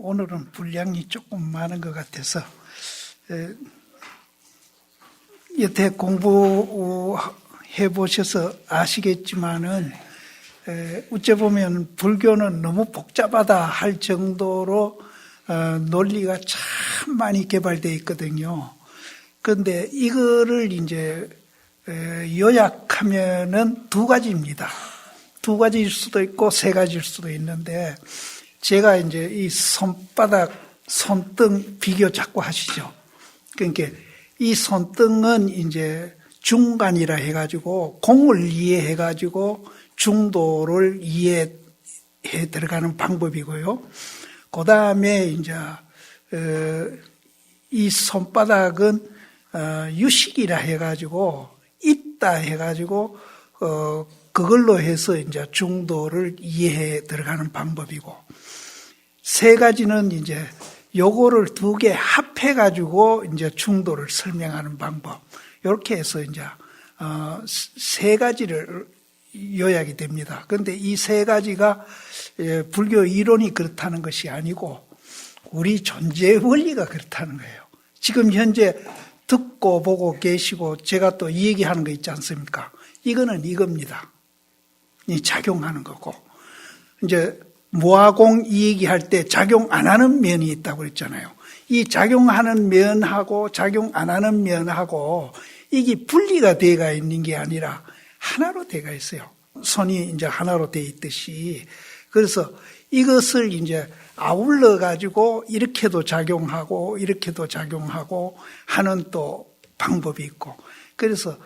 오늘은 분량이 조금 많은 것 같아서 여태 공부해 보셔서 아시겠지만은 어째 보면 불교는 너무 복잡하다 할 정도로 논리가 참 많이 개발되어 있거든요. 그런데 이거를 이제 요약하면은 두 가지입니다. 두 가지일 수도 있고 세 가지일 수도 있는데, 제가 이제 이 손바닥, 손등 비교 자꾸 하시죠. 그러니까 이 손등은 이제 중간이라 해가지고 공을 이해해가지고 중도를 이해해 들어가는 방법이고요. 그 다음에 이제 이 손바닥은 유식이라 해가지고 있다 해가지고 그걸로 해서 이제 중도를 이해해 들어가는 방법이고, 세 가지는 이제 요거를 두 개 합해가지고 이제 중도를 설명하는 방법. 이렇게 해서 이제 세 가지를 요약이 됩니다. 그런데 이 세 가지가 불교 이론이 그렇다는 것이 아니고 우리 존재의 원리가 그렇다는 거예요. 지금 현재 듣고 보고 계시고 제가 또 이 얘기하는 거 있지 않습니까? 이거는 이겁니다. 이 작용하는 거고, 이제 무아공 이 얘기할 때 작용 안 하는 면이 있다고 그랬잖아요. 이 작용하는 면하고 작용 안 하는 면하고 이게 분리가 되어가 있는 게 아니라 하나로 되어가 있어요. 손이 이제 하나로 되어 있듯이. 그래서 이것을 이제 아울러 가지고 이렇게도 작용하고 이렇게도 작용하고 하는 또 방법이 있고, 그래서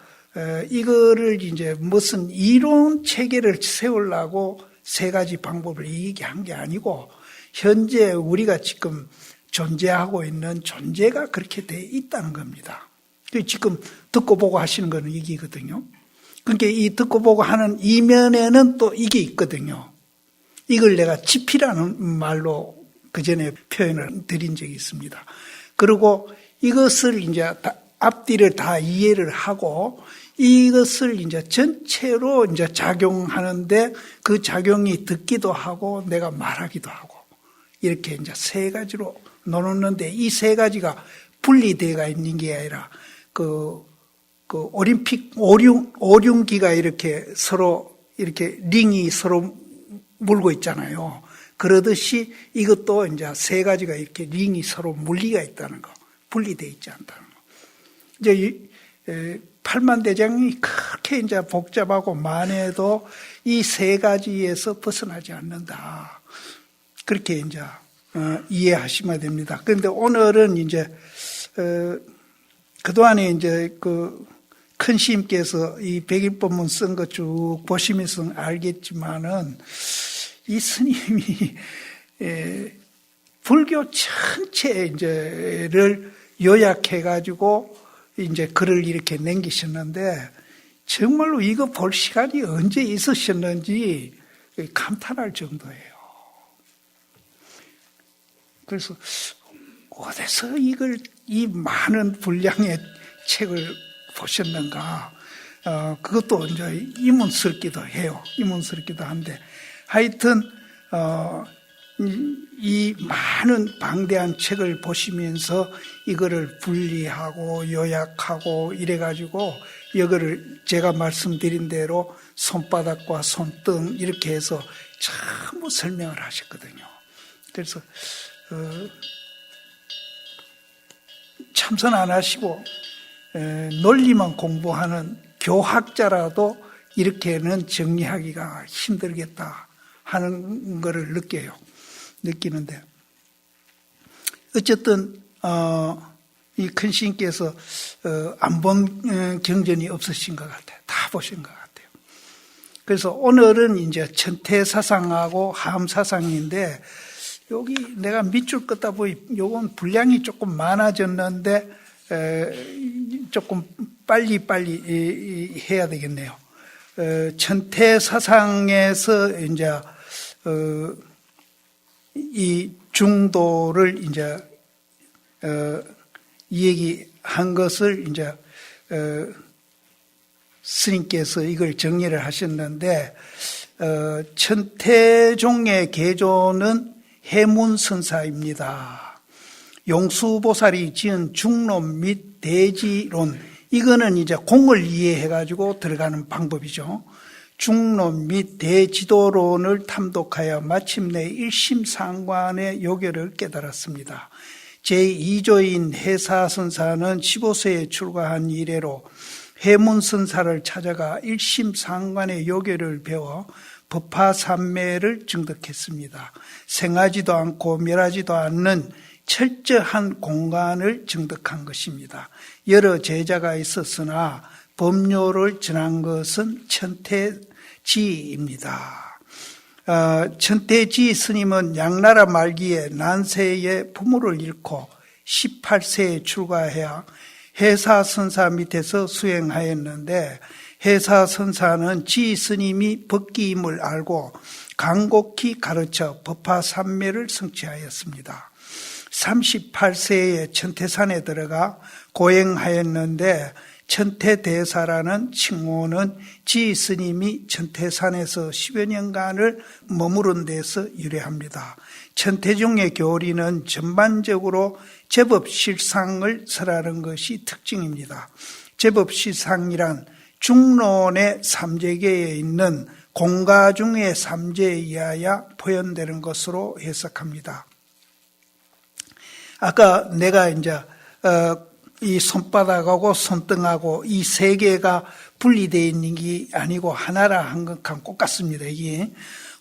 이거를 이제 무슨 이론 체계를 세우려고 세 가지 방법을 얘기한 게 아니고, 현재 우리가 지금 존재하고 있는 존재가 그렇게 돼 있다는 겁니다. 지금 듣고 보고 하시는 거는 이기거든요. 그러니까 이 듣고 보고 하는 이면에는 또 이게 있거든요. 이걸 내가 지피라는 말로 그 전에 표현을 드린 적이 있습니다. 그리고 이것을 이제 앞뒤를 다 이해를 하고 이것을 이제 전체로 이제 작용하는데 그 작용이 듣기도 하고 내가 말하기도 하고 이렇게 이제 세 가지로 나눴는데, 이 세 가지가 분리되어가 있는 게 아니라 그 올림픽 오륜기가 이렇게 서로 이렇게 링이 서로 물고 있잖아요. 그러듯이 이것도 이제 세 가지가 이렇게 링이 서로 물리가 있다는 거, 분리되어 있지 않다는 거. 이제 팔만대장이 그렇게 이제 복잡하고 만해도 이 세 가지에서 벗어나지 않는다. 그렇게 이제 이해하시면 됩니다. 그런데 오늘은 이제 그동안에 이제 큰 스님께서 이 백일법문 쓴 거 쭉 보시면서 알겠지만은, 이 스님이 불교 전체 이제를 요약해가지고 이제 글을 이렇게 남기셨는데, 정말로 이거 볼 시간이 언제 있으셨는지 감탄할 정도예요. 그래서 어디서 이 많은 분량의 책을 보셨는가? 그것도 이제 이문스럽기도 해요. 이문스럽기도 한데, 하여튼 이 많은 방대한 책을 보시면서 이거를 분리하고 요약하고 이래가지고 이거를 제가 말씀드린 대로 손바닥과 손등 이렇게 해서 전부 설명을 하셨거든요. 그래서 참선 안 하시고 논리만 공부하는 교학자라도 이렇게는 정리하기가 힘들겠다 하는 것을 느끼는데, 어쨌든 이 큰 스님께서 안 본 경전이 없으신 것 같아요. 다 보신 것 같아요. 그래서 오늘은 이제 천태사상하고 하암사상인데, 여기 내가 밑줄 긋다 보니 요건 분량이 조금 많아졌는데 조금 빨리 해야 되겠네요. 천태사상에서 이제 이 중도를 이제 얘기한 것을 이제 스님께서 이걸 정리를 하셨는데, 천태종의 개조는 해문선사입니다. 용수보살이 지은 중론 및 대지론, 이거는 이제 공을 이해해가지고 들어가는 방법이죠. 중론 및 대지도론을 탐독하여 마침내 일심상관의 요결을 깨달았습니다. 제2조인 해사선사는 15세에 출가한 이래로 해문선사를 찾아가 일심상관의 요결을 배워 법화삼매를 증득했습니다. 생하지도 않고 멸하지도 않는 철저한 공간을 증득한 것입니다. 여러 제자가 있었으나 법료를 전한 것은 천태지입니다. 천태지 스님은 양나라 말기에 난세에 부모를 잃고 18세에 출가해야 해사선사 밑에서 수행하였는데, 해사선사는 지 스님이 법기임을 알고 간곡히 가르쳐 법화삼매를 성취하였습니다. 38세에 천태산에 들어가 고행하였는데, 천태대사라는 칭호는 지 스님이 천태산에서 10여 년간을 머무른 데서 유래합니다. 천태종의 교리는 전반적으로 제법실상을 설하는 것이 특징입니다. 제법실상이란 중론의 삼재계에 있는 공가중의 삼재에 의하여 표현되는 것으로 해석합니다. 아까 내가 이제 이 손바닥하고 손등하고 이 세 개가 분리되어 있는 게 아니고 하나라 한 것과 똑같습니다. 이게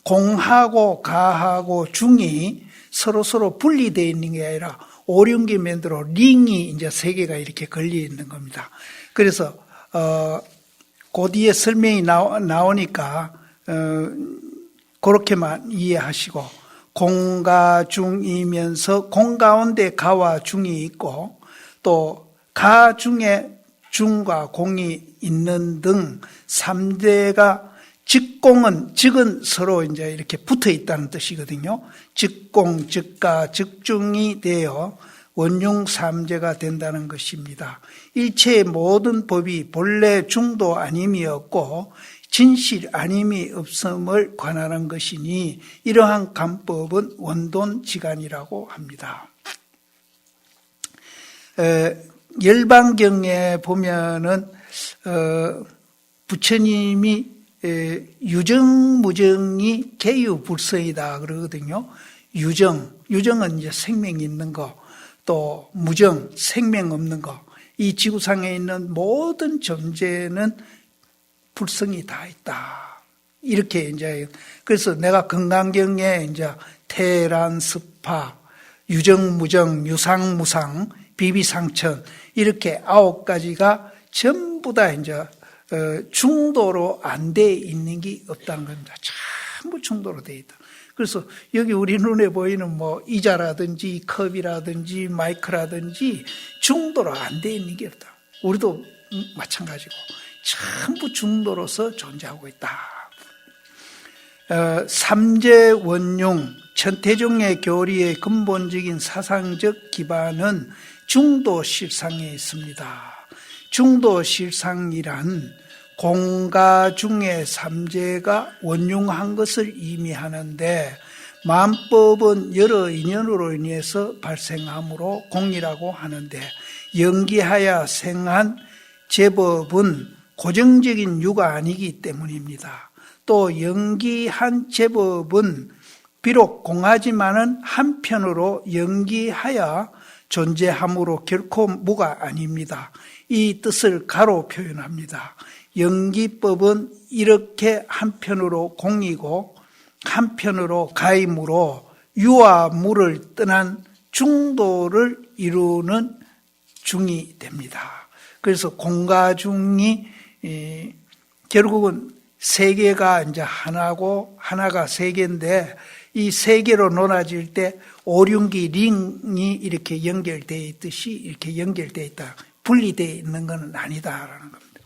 공하고 가하고 중이 서로 분리되어 있는 게 아니라 오륜기면으로 링이 이제 세 개가 이렇게 걸려 있는 겁니다. 그래서 그 뒤에 설명이 나오니까 그렇게만 이해하시고, 공가중이면서 공 가운데 가와 중이 있고 또 가 중에 중과 공이 있는 등 3대가 직공은, 직은 서로 이제 이렇게 붙어 있다는 뜻이거든요. 직공, 직가, 직중이 되어 원융 삼재가 된다는 것입니다. 일체의 모든 법이 본래 중도 아님이 없고 진실 아님이 없음을 관하는 것이니 이러한 간법은 원돈지간이라고 합니다. 열반경에 보면은 부처님이 유정무정이 개유불성이다 그러거든요. 유정은 이제 생명이 있는 거, 또 무정, 생명 없는 거. 이 지구상에 있는 모든 존재는 불성이 다 있다. 이렇게 이제, 그래서 내가 건강경에 이제 태란, 습파, 유정무정, 유상무상, 비비상천, 이렇게 9가지가 전부 다 이제 중도로 안 돼 있는 게 없다는 겁니다. 전부 중도로 돼 있다. 그래서 여기 우리 눈에 보이는 뭐 의자라든지 컵이라든지 마이크라든지 중도로 안 돼 있는 게 없다. 우리도 마찬가지고 전부 중도로서 존재하고 있다. 삼재원융, 천태종의 교리의 근본적인 사상적 기반은 중도실상에 있습니다. 중도실상이란 공가중의 삼재가 원융한 것을 의미하는데, 만법은 여러 인연으로 인해서 발생하므로 공이라고 하는데, 연기하여 생한 제법은 고정적인 유가 아니기 때문입니다. 또 연기한 제법은 비록 공하지만은 한편으로 연기하여 존재함으로 결코 무가 아닙니다. 이 뜻을 가로 표현합니다. 연기법은 이렇게 한편으로 공이고 한편으로 가임으로 유와 무를 떠난 중도를 이루는 중이 됩니다. 그래서 공가중이 결국은 세 개가 이제 하나고 하나가 세 개인데, 이 세 개로 논아질 때 오륜기 링이 이렇게 연결되어 있듯이 이렇게 연결되어 있다. 분리되어 있는 것은 아니다라는 겁니다.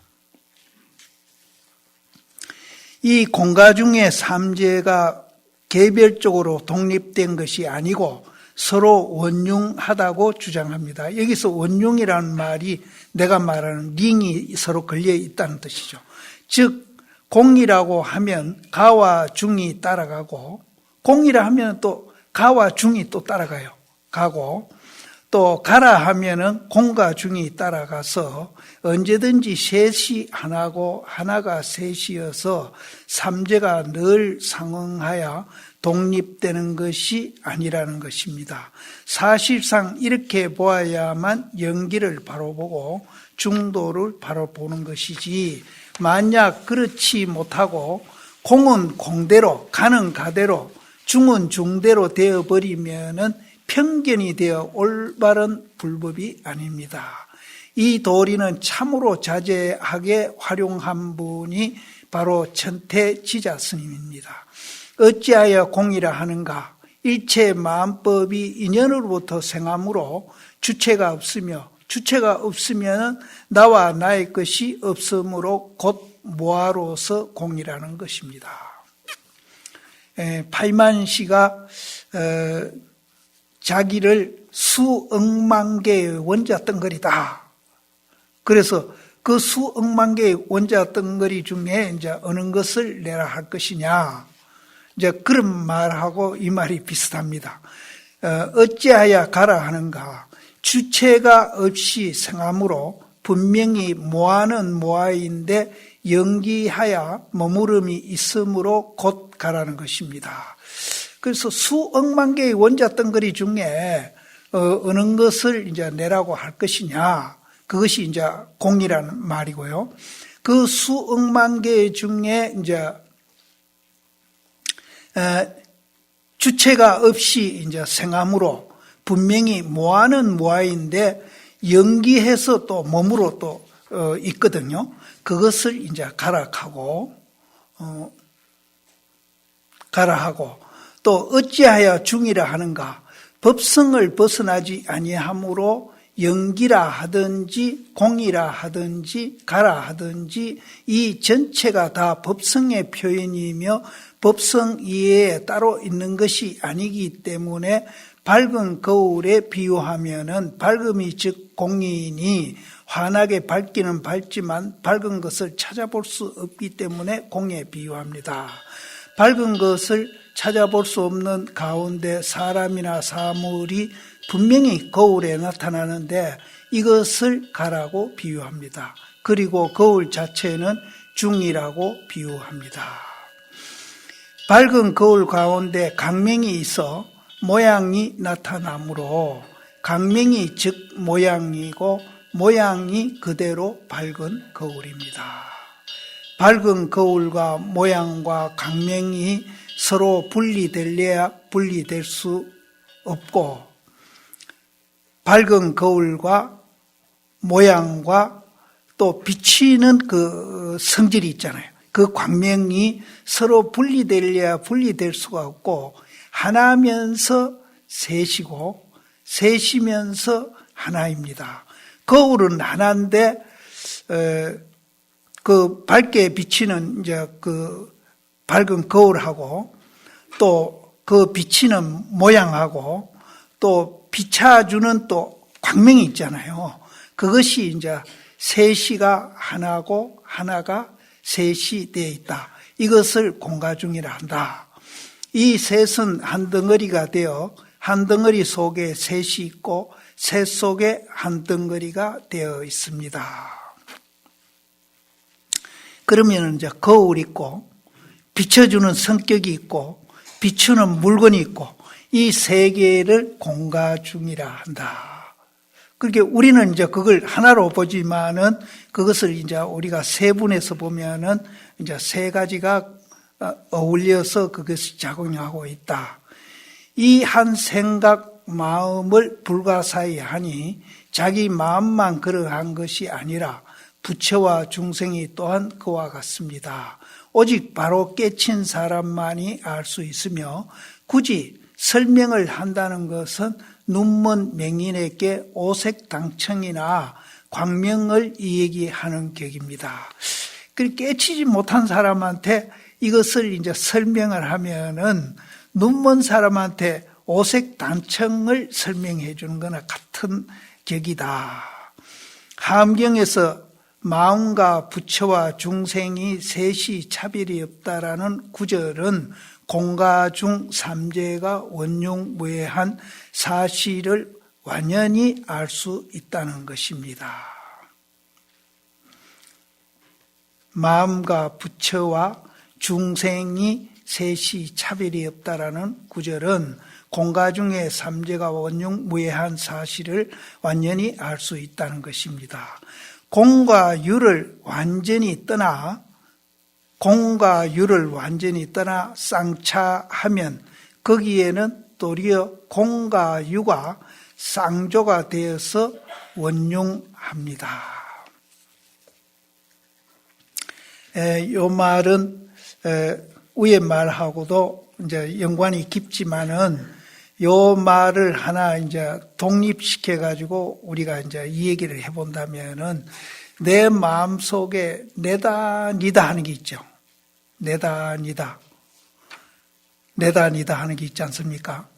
이 공가중의 삼재가 개별적으로 독립된 것이 아니고 서로 원융하다고 주장합니다. 여기서 원융이라는 말이 내가 말하는 링이 서로 걸려 있다는 뜻이죠. 즉 공이라고 하면 가와 중이 따라가고, 공이라 하면 또 가와 중이 또 따라가요. 가고 또 가라 하면은 공과 중이 따라가서 언제든지 셋이 하나고 하나가 셋이어서 삼재가 늘 상응하여 독립되는 것이 아니라는 것입니다. 사실상 이렇게 보아야만 연기를 바로 보고 중도를 바로 보는 것이지, 만약 그렇지 못하고 공은 공대로, 가는 가대로, 중은 중대로 되어버리면은 편견이 되어 올바른 불법이 아닙니다. 이 도리는 참으로 자제하게 활용한 분이 바로 천태지자 스님입니다. 어찌하여 공이라 하는가? 일체 마음법이 인연으로부터 생하므로 주체가 없으며, 주체가 없으면 나와 나의 것이 없으므로 곧 무아로서 공이라는 것입니다. 파이만 씨가 자기를 수억만 개의 원자 덩어리다. 그래서 그 수억만 개의 원자 덩어리 중에 이제 어느 것을 내라 할 것이냐, 이제 그런 말하고 이 말이 비슷합니다. 어찌하여 가라 하는가? 주체가 없이 생하므로 분명히 모아는 모아인데 연기하여 머무름이 있으므로 곧 가라는 것입니다. 그래서 수억만 개의 원자 덩어리 중에 어느 것을 이제 내라고 할 것이냐, 그것이 이제 공이라는 말이고요. 그 수억만 개 중에 이제 주체가 없이 이제 생함으로 분명히 모아는 모아인데 연기해서 또 몸으로 또 있거든요. 그것을 이제 가라하고 가라하고, 또 어찌하여 중이라 하는가? 법성을 벗어나지 아니하므로 연기라 하든지 공이라 하든지 가라 하든지 이 전체가 다 법성의 표현이며 법성 이외에 따로 있는 것이 아니기 때문에 밝은 거울에 비유하면은 밝음이 즉 공이니 환하게 밝기는 밝지만 밝은 것을 찾아볼 수 없기 때문에 공에 비유합니다. 밝은 것을 찾아볼 수 없는 가운데 사람이나 사물이 분명히 거울에 나타나는데 이것을 가라고 비유합니다. 그리고 거울 자체는 중이라고 비유합니다. 밝은 거울 가운데 강명이 있어 모양이 나타나므로 강명이 즉 모양이고 모양이 그대로 밝은 거울입니다. 밝은 거울과 모양과 강명이 서로 분리될래야 분리될 수 없고, 밝은 거울과 모양과 또 비치는 그 성질이 있잖아요. 그 광명이 서로 분리될래야 분리될 수가 없고, 하나면서 셋이고 셋이면서 하나입니다. 거울은 하나인데 그 밝게 비치는 이제 그 밝은 거울하고 또 그 비치는 모양하고 또 비춰주는 또 광명이 있잖아요. 그것이 이제 셋이가 하나고 하나가 셋이 되어 있다. 이것을 공가중이라 한다. 이 셋은 한 덩어리가 되어 한 덩어리 속에 셋이 있고 셋 속에 한 덩어리가 되어 있습니다. 그러면 이제 거울이 있고 비춰주는 성격이 있고 비추는 물건이 있고 이 세 개를 공가중이라 한다. 그렇게 우리는 이제 그걸 하나로 보지만은 그것을 이제 우리가 세분해서 보면은 이제 세 가지가 어울려서 그것이 작용하고 있다. 이 한 생각 마음을 불가사의 하니 자기 마음만 그러한 것이 아니라 부처와 중생이 또한 그와 같습니다. 오직 바로 깨친 사람만이 알 수 있으며 굳이 설명을 한다는 것은 눈먼 맹인에게 오색당청이나 광명을 이야기하는 격입니다. 그 깨치지 못한 사람한테 이것을 이제 설명을 하면은 눈먼 사람한테 오색단청을 설명해 주는 거나 같은 격이다. 함경에서 마음과 부처와 중생이 셋이 차별이 없다라는 구절은 공가중 삼재가 원흉무해한 사실을 완연히 알 수 있다는 것입니다. 마음과 부처와 중생이 셋이 차별이 없다라는 구절은 공가중의 삼재가 원흉무해한 사실을 완연히 알 수 있다는 것입니다. 공과 유를 완전히 떠나 쌍차하면 거기에는 도리어 공과 유가 쌍조가 되어서 원흉합니다. 이 말은 위의 말하고도 이제 연관이 깊지만은 이 말을 하나 이제 독립시켜 가지고 우리가 이제 이 얘기를 해본다면은 내 마음 속에 내다 니다 하는 게 있죠. 내다 니다 하는 게 있지 않습니까?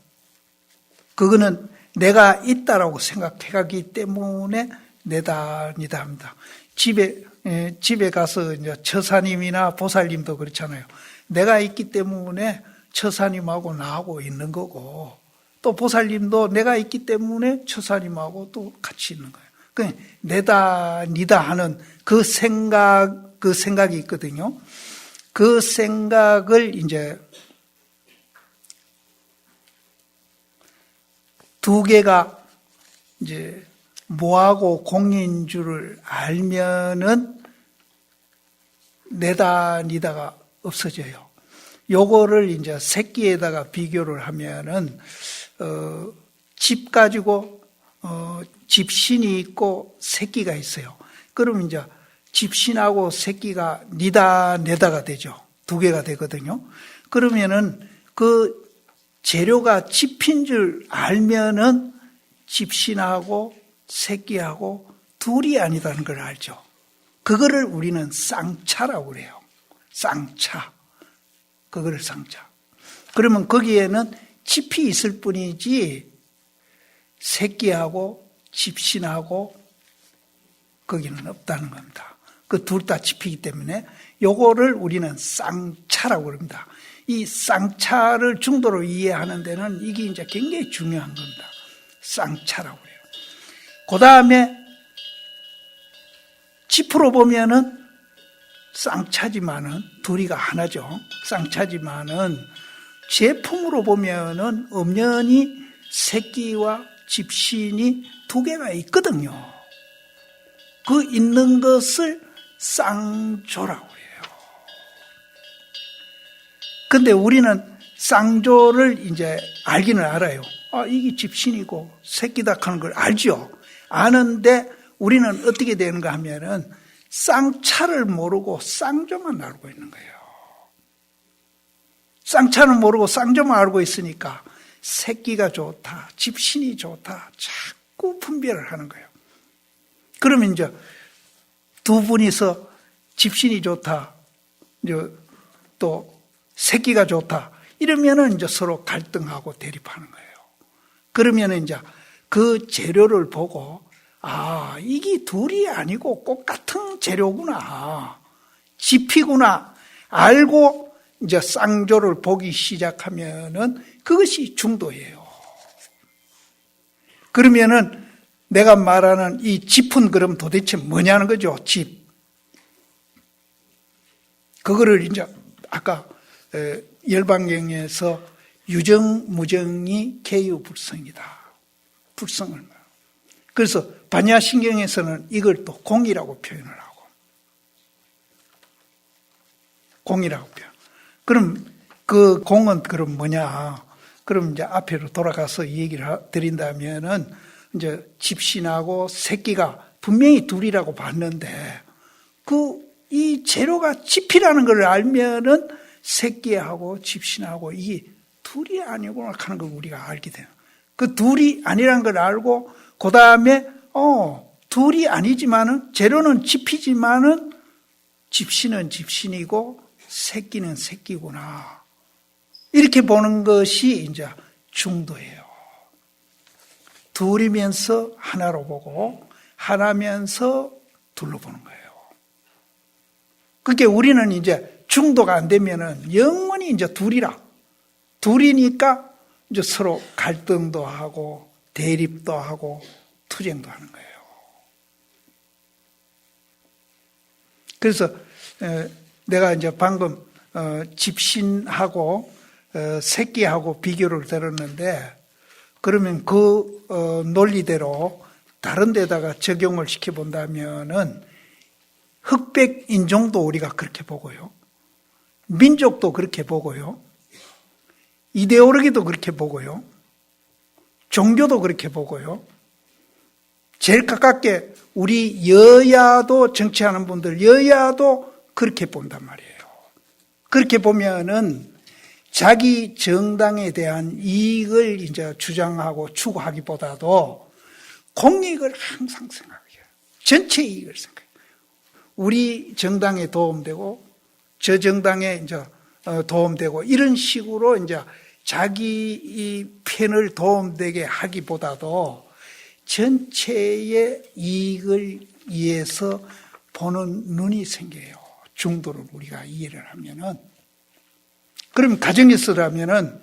그거는 내가 있다라고 생각해가기 때문에 내다 니다 합니다. 집에 가서 이제 처사님이나 보살님도 그렇잖아요. 내가 있기 때문에 처사님하고 나하고 있는 거고, 또 보살님도 내가 있기 때문에 처사님하고 또 같이 있는 거예요. 그 내다 니다 하는 그 생각이 있거든요. 그 생각을 이제 두 개가 이제 뭐하고 공인 줄을 알면은 내다 니다가 없어져요. 요거를 이제 새끼에다가 비교를 하면은 집 가지고 집신이 있고 새끼가 있어요. 그러면 이제 집신하고 새끼가 니다 내다가 되죠. 두 개가 되거든요. 그러면은 그 재료가 집인 줄 알면은 집신하고 새끼하고 둘이 아니다는 걸 알죠. 그거를 우리는 쌍차라고 그래요. 쌍차. 그거를 쌍차. 그러면 거기에는 집이 있을 뿐이지 새끼하고 집신하고 거기는 없다는 겁니다. 그 둘 다 집이기 때문에 요거를 우리는 쌍차라고 그럽니다. 이 쌍차를 중도로 이해하는 데는 이게 이제 굉장히 중요한 겁니다. 쌍차라고 그래요. 그 다음에 집으로 보면은 쌍차지만은 둘이가 하나죠. 쌍차지만은 제품으로 보면은 엄연히 새끼와 집신이 두 개가 있거든요. 그 있는 것을 쌍조라고 해요. 근데 우리는 쌍조를 이제 알기는 알아요. 이게 집신이고 새끼다 하는 걸 알죠. 아는데 우리는 어떻게 되는가 하면은 쌍차를 모르고 쌍조만 알고 있는 거예요. 쌍차는 모르고 쌍조만 알고 있으니까 새끼가 좋다, 집신이 좋다, 자꾸 분별을 하는 거예요. 그러면 이제 두 분이서 집신이 좋다, 이제 또 새끼가 좋다, 이러면은 이제 서로 갈등하고 대립하는 거예요. 그러면은 이제 그 재료를 보고, 이게 둘이 아니고 꼭 같은 재료구나, 집이구나, 알고 이제 쌍조를 보기 시작하면은 그것이 중도예요. 그러면은 내가 말하는 이 집은 그럼 도대체 뭐냐는 거죠, 집. 그거를 이제 아까 열반경에서 유정무정이 개유불성이다. 불성을 말합니다. 그래서 반야신경에서는 이걸 또 공이라고 표현을 하고. 공이라고 표현. 그럼 그 공은 그럼 뭐냐? 그럼 이제 앞으로 돌아가서 이 얘기를 드린다면은 이제 집신하고 새끼가 분명히 둘이라고 봤는데 이 재료가 집이라는 걸 알면은 새끼하고 집신하고 이게 둘이 아니구나 하는 걸 우리가 알게 돼요. 그 둘이 아니라는 걸 알고 그 다음에 둘이 아니지만은 재료는 집이지만은 집신은 집신이고 새끼는 새끼구나. 이렇게 보는 것이 이제 중도예요. 둘이면서 하나로 보고 하나면서 둘로 보는 거예요. 그게 우리는 이제 중도가 안 되면은 영원히 이제 둘이라. 둘이니까 이제 서로 갈등도 하고 대립도 하고 투쟁도 하는 거예요. 그래서 내가 이제 방금 집신하고 새끼하고 비교를 들었는데, 그러면 그 논리대로 다른 데다가 적용을 시켜본다면은 흑백 인종도 우리가 그렇게 보고요, 민족도 그렇게 보고요, 이데올로기도 그렇게 보고요, 종교도 그렇게 보고요, 제일 가깝게 우리 여야도, 정치하는 분들 여야도 그렇게 본단 말이에요. 그렇게 보면은 자기 정당에 대한 이익을 이제 주장하고 추구하기보다도 공익을 항상 생각해요. 전체 이익을 생각해요. 우리 정당에 도움되고 저 정당에 이제 도움되고 이런 식으로 이제 자기 이 편을 도움되게 하기보다도 전체의 이익을 위해서 보는 눈이 생겨요. 중도를 우리가 이해를 하면은. 그럼 가정에서라면은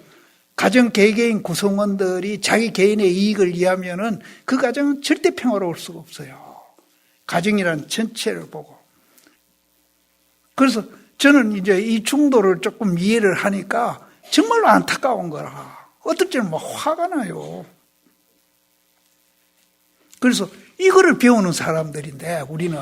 가정 개개인 구성원들이 자기 개인의 이익을 위하면은 그 가정은 절대 평화로울 수가 없어요. 가정이란 전체를 보고. 그래서 저는 이제 이 중도를 조금 이해를 하니까 정말로 안타까운 거라. 어떨 때는 막 화가 나요. 그래서 이거를 배우는 사람들인데 우리는,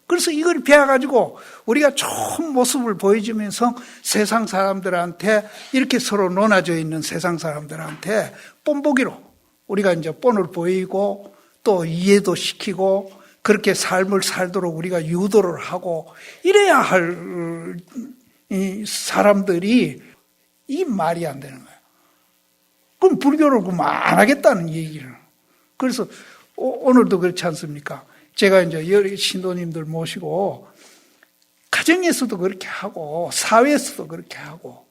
그래서 이걸 배워가지고 우리가 좋은 모습을 보여주면서 세상 사람들한테, 이렇게 서로 논아져 있는 세상 사람들한테 뽐보기로 우리가 이제 뽐을 보이고 또 이해도 시키고 그렇게 삶을 살도록 우리가 유도를 하고 이래야 할 이 사람들이, 이 말이 안 되는 거예요. 그럼 불교를 그럼 안 하겠다는 얘기를. 그래서 오늘도 그렇지 않습니까? 제가 이제 여러 신도님들 모시고 가정에서도 그렇게 하고 사회에서도 그렇게 하고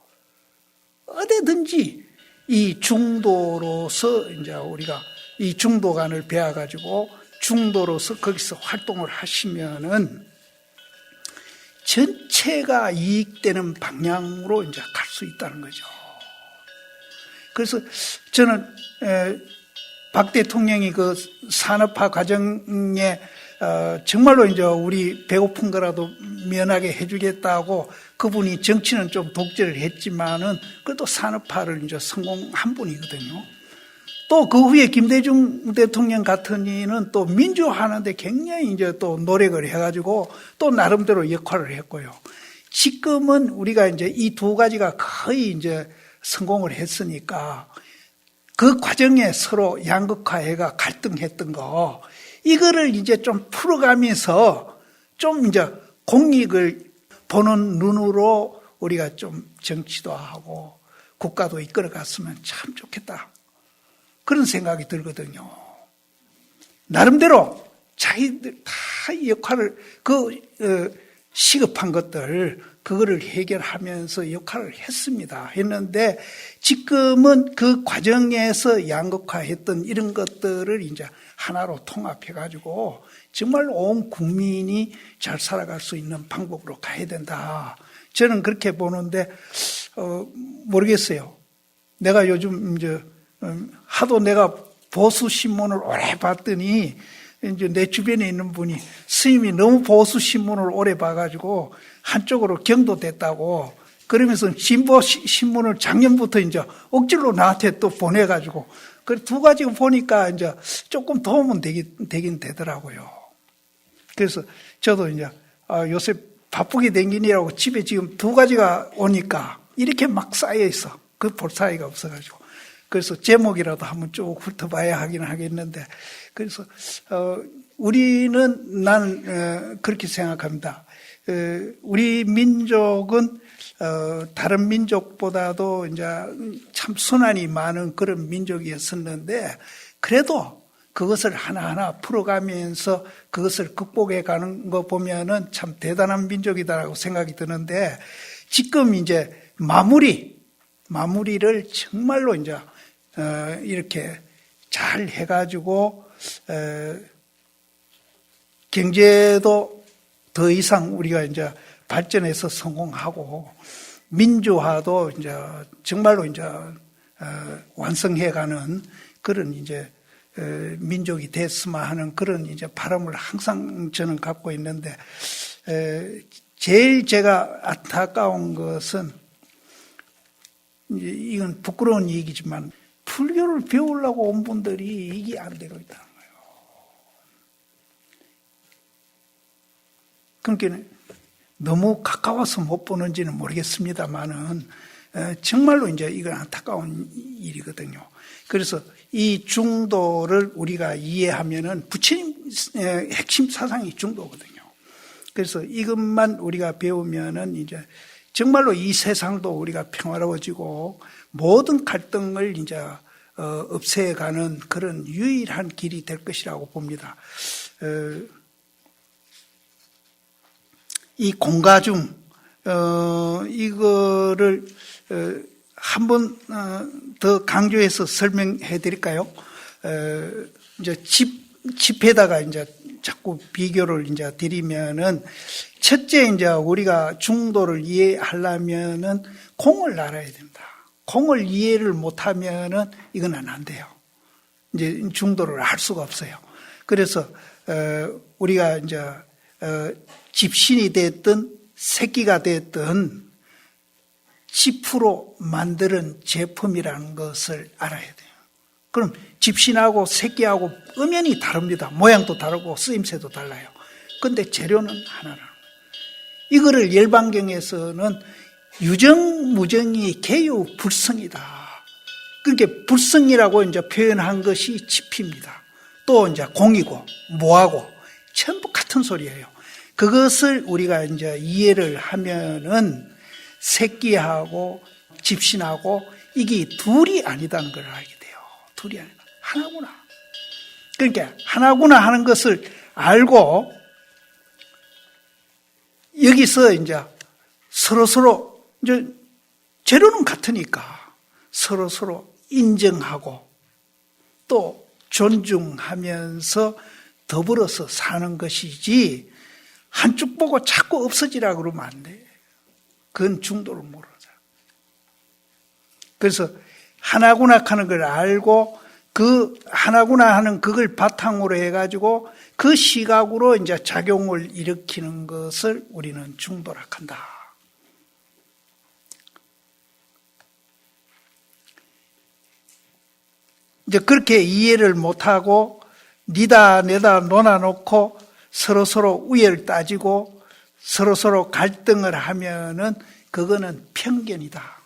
어디든지 이 중도로서 이제 우리가 이 중도관을 배워가지고 중도로서 거기서 활동을 하시면은 전체가 이익되는 방향으로 이제 갈 수 있다는 거죠. 그래서 저는 박 대통령이 그 산업화 과정에 정말로 이제 우리 배고픈 거라도 면하게 해주겠다고, 그분이 정치는 좀 독재를 했지만은 그래도 산업화를 이제 성공한 분이거든요. 또 그 후에 김대중 대통령 같은 이는 또 민주화하는데 굉장히 이제 또 노력을 해가지고 또 나름대로 역할을 했고요. 지금은 우리가 이제 이 두 가지가 거의 이제 성공을 했으니까 그 과정에 서로 양극화해가 갈등했던 거, 이거를 이제 좀 풀어가면서 좀 이제 공익을 보는 눈으로 우리가 좀 정치도 하고 국가도 이끌어갔으면 참 좋겠다. 그런 생각이 들거든요. 나름대로 자기들 다 역할을, 시급한 것들, 그거를 해결하면서 역할을 했는데 지금은 그 과정에서 양극화했던 이런 것들을 이제 하나로 통합해가지고 정말 온 국민이 잘 살아갈 수 있는 방법으로 가야 된다. 저는 그렇게 보는데, 모르겠어요. 내가 요즘 이제 하도 내가 보수 신문을 오래 봤더니 이제 내 주변에 있는 분이 스님이 너무 보수 신문을 오래 봐가지고 한쪽으로 경도됐다고 그러면서 진보 신문을 작년부터 이제 억지로 나한테 또 보내가지고 그 두 가지 보니까 이제 조금 도움은 되긴 되더라고요. 그래서 저도 이제 요새 바쁘게 댕기느라고 집에 지금 두 가지가 오니까 이렇게 막 쌓여 있어. 그 볼 사이가 없어가지고. 그래서 제목이라도 한번 쭉 훑어봐야 하긴 하겠는데, 그래서 나는 그렇게 생각합니다. 우리 민족은 다른 민족보다도 이제 참 순환이 많은 그런 민족이었었는데, 그래도 그것을 하나하나 풀어가면서 그것을 극복해 가는 거 보면은 참 대단한 민족이다라고 생각이 드는데, 지금 이제 마무리를 정말로 이제 이렇게 잘 해가지고 경제도 더 이상 우리가 이제 발전해서 성공하고 민주화도 이제 정말로 이제 완성해가는 그런 이제 민족이 됐으면 하는 그런 이제 바람을 항상 저는 갖고 있는데, 제일 제가 안타까운 것은, 이건 부끄러운 얘기지만 불교를 배우려고 온 분들이 이게 안 되고 있다는 거예요. 그러니까 너무 가까워서 못 보는지는 모르겠습니다만은 정말로 이제 이건 안타까운 일이거든요. 그래서 이 중도를 우리가 이해하면은 부처님 핵심 사상이 중도거든요. 그래서 이것만 우리가 배우면은 이제 정말로 이 세상도 우리가 평화로워지고 모든 갈등을 이제 없애가는 그런 유일한 길이 될 것이라고 봅니다. 이 공가중 이거를 한 번 더 강조해서 설명해 드릴까요? 이제 집에다가 이제 자꾸 비교를 이제 드리면은, 첫째 이제 우리가 중도를 이해하려면은 공을 알아야 된다. 공을 이해를 못하면은 이건 안 돼요. 이제 중도를 알 수가 없어요. 그래서 우리가 이제 집신이 됐든 새끼가 됐든 지프로 만드는 제품이라는 것을 알아야 돼요. 그럼 집신하고 새끼하고 엄연히 다릅니다. 모양도 다르고 쓰임새도 달라요. 그런데 재료는 하나라는 거예요. 이거를 열반경에서는 유정무정이 개유불성이다. 그러니까 불성이라고 이제 표현한 것이 지피입니다. 또 이제 공이고 모하고 전부 같은 소리예요. 그것을 우리가 이제 이해를 하면은 새끼하고 집신하고 이게 둘이 아니다는 걸 알게 돼요. 둘이 아니다. 하나구나. 그러니까 하나구나 하는 것을 알고 여기서 이제 서로 이제 재료는 같으니까 서로 인정하고 또 존중하면서 더불어서 사는 것이지, 한쪽 보고 자꾸 없어지라 그러면 안 돼. 그건 중도를 모르죠. 그래서 하나구나 하는 걸 알고 그 하나구나 하는 그걸 바탕으로 해가지고 그 시각으로 이제 작용을 일으키는 것을 우리는 중도라 한다. 이제 그렇게 이해를 못하고 니다 내다 논아놓고 서로 우애를 따지고 서로 갈등을 하면은 그거는 편견이다.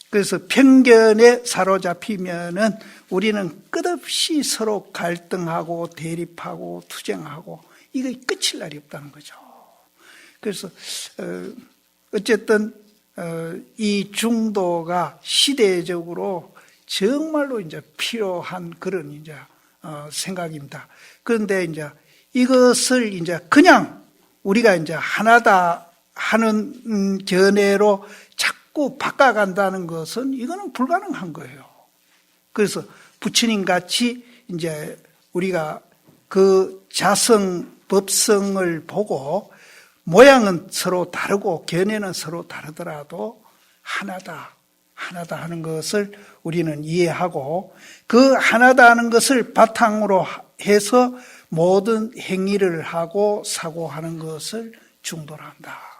그래서 편견에 사로잡히면은 우리는 끝없이 서로 갈등하고 대립하고 투쟁하고 이거 끝일 날이 없다는 거죠. 그래서 어쨌든 이 중도가 시대적으로 정말로 이제 필요한 그런 이제 생각입니다. 그런데 이제 이것을 이제 그냥 우리가 이제 하나다 하는 견해로 자꾸 바꿔간다는 것은 이거는 불가능한 거예요. 그래서 부처님 같이 이제 우리가 그 자성, 법성을 보고 모양은 서로 다르고 견해는 서로 다르더라도 하나다 하는 것을 우리는 이해하고 그 하나다 하는 것을 바탕으로 해서 모든 행위를 하고 사고하는 것을 중도라 한다.